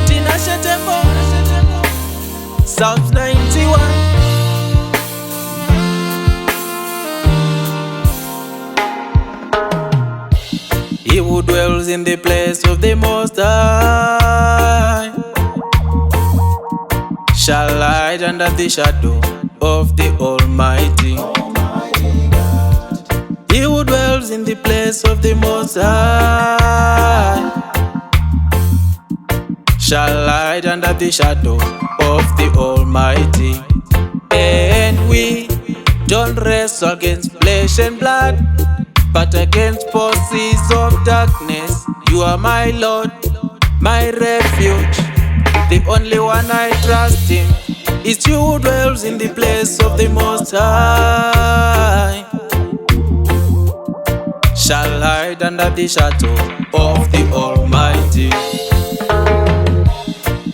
Tinashe Tembo, Psalms 91. He who dwells in the place of the Most High shall hide under the shadow of the Almighty. He who dwells in the place of the Most High shall hide under the shadow of the Almighty. And we don't wrestle against flesh and blood, but against forces of darkness. You are my Lord, my refuge, the only one I trust in. It's you who dwells in the place of the Most High shall hide under the shadow of the Almighty.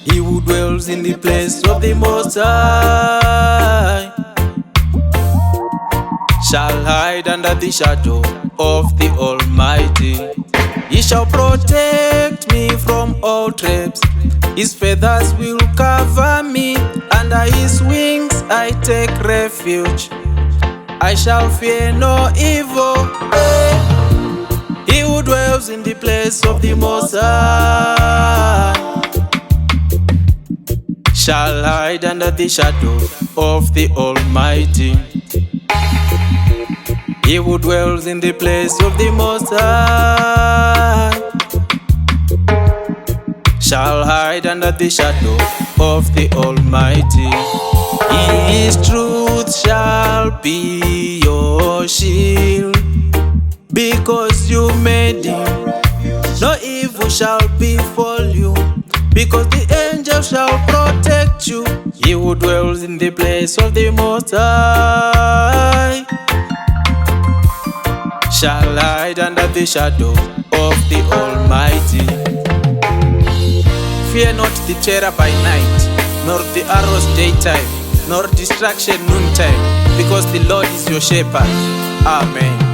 He who dwells in the place of the Most High shall hide under the shadow of the Almighty. He shall protect me from all traps. His feathers will cover me. Under his wings I take refuge. I shall fear no evil. He who dwells in the place of the Most High shall hide under the shadow of the Almighty. He who dwells in the place of the Most High shall hide under the shadow of the Almighty. His truth shall be your shield, because you made him. No evil shall befall you, because the angel shall protect you. He who dwells in the place of the Most High shall hide under the shadow of the Almighty. Fear not the terror by night, nor the arrows daytime, nor distraction noontime, because the Lord is your shepherd. Amen.